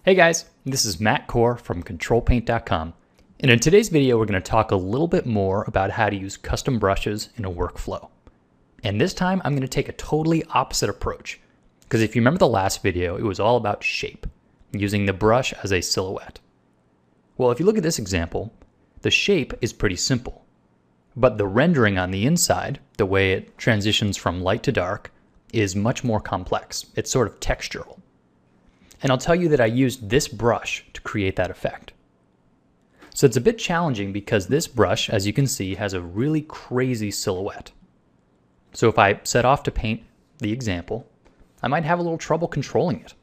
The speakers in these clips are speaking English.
Hey guys, this is Matt Core from CtrlPaint.com, and in today's video we're going to talk a little bit more about how to use custom brushes in a workflow. And this time I'm going to take a totally opposite approach, because if you remember the last video, it was all about shape, using the brush as a silhouette. Well, if you look at this example, the shape is pretty simple, but the rendering on the inside, the way it transitions from light to dark, is much more complex. It's sort of textural. And I'll tell you that I used this brush to create that effect. So it's a bit challenging because this brush, as you can see, has a really crazy silhouette. So if I set off to paint the example, I might have a little trouble controlling it.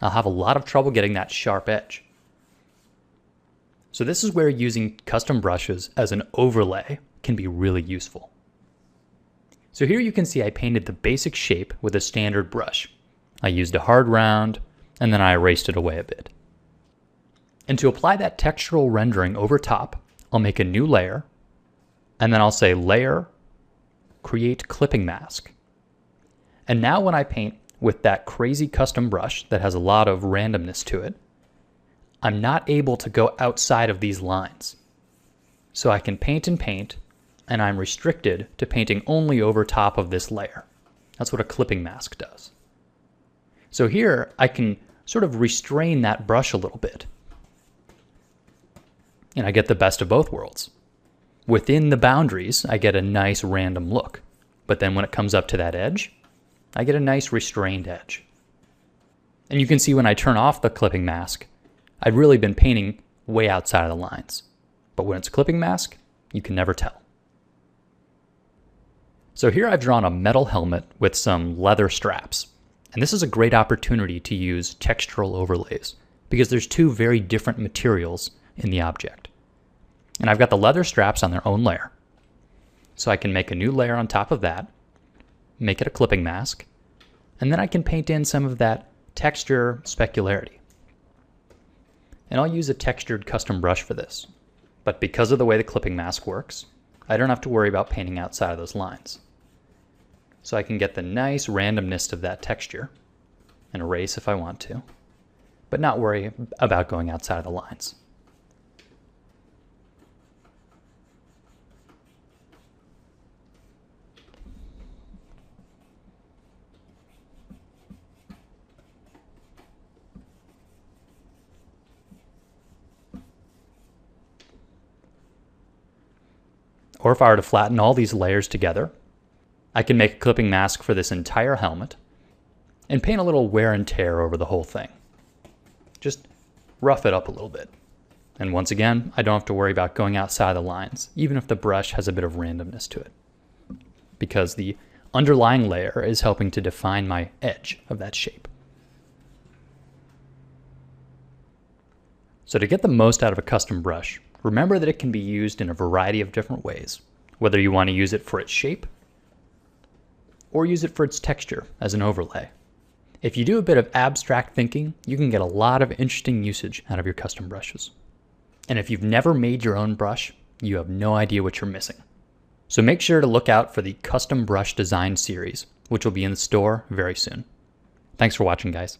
I'll have a lot of trouble getting that sharp edge. So this is where using custom brushes as an overlay can be really useful. So here you can see I painted the basic shape with a standard brush. I used a hard round, and then I erased it away a bit. And to apply that textural rendering over top, I'll make a new layer, and then I'll say Layer, Create Clipping Mask. And now when I paint with that crazy custom brush that has a lot of randomness to it, I'm not able to go outside of these lines. So I can paint and paint, and I'm restricted to painting only over top of this layer. That's what a clipping mask does. So here I can sort of restrain that brush a little bit. And I get the best of both worlds. Within the boundaries, I get a nice random look. But then when it comes up to that edge, I get a nice restrained edge. And you can see when I turn off the clipping mask, I've really been painting way outside of the lines. But when it's a clipping mask, you can never tell. So here I've drawn a metal helmet with some leather straps. And this is a great opportunity to use textural overlays because there's two very different materials in the object. And I've got the leather straps on their own layer. So I can make a new layer on top of that, make it a clipping mask, and then I can paint in some of that texture specularity. And I'll use a textured custom brush for this. But because of the way the clipping mask works, I don't have to worry about painting outside of those lines. So I can get the nice randomness of that texture and erase if I want to, but not worry about going outside of the lines. Or if I were to flatten all these layers together, I can make a clipping mask for this entire helmet and paint a little wear and tear over the whole thing. Just rough it up a little bit. And once again, I don't have to worry about going outside the lines, even if the brush has a bit of randomness to it, because the underlying layer is helping to define my edge of that shape. So to get the most out of a custom brush, remember that it can be used in a variety of different ways, whether you want to use it for its shape or use it for its texture as an overlay. If you do a bit of abstract thinking, you can get a lot of interesting usage out of your custom brushes. And if you've never made your own brush, you have no idea what you're missing. So make sure to look out for the Custom Brush Design series, which will be in the store very soon. Thanks for watching, guys.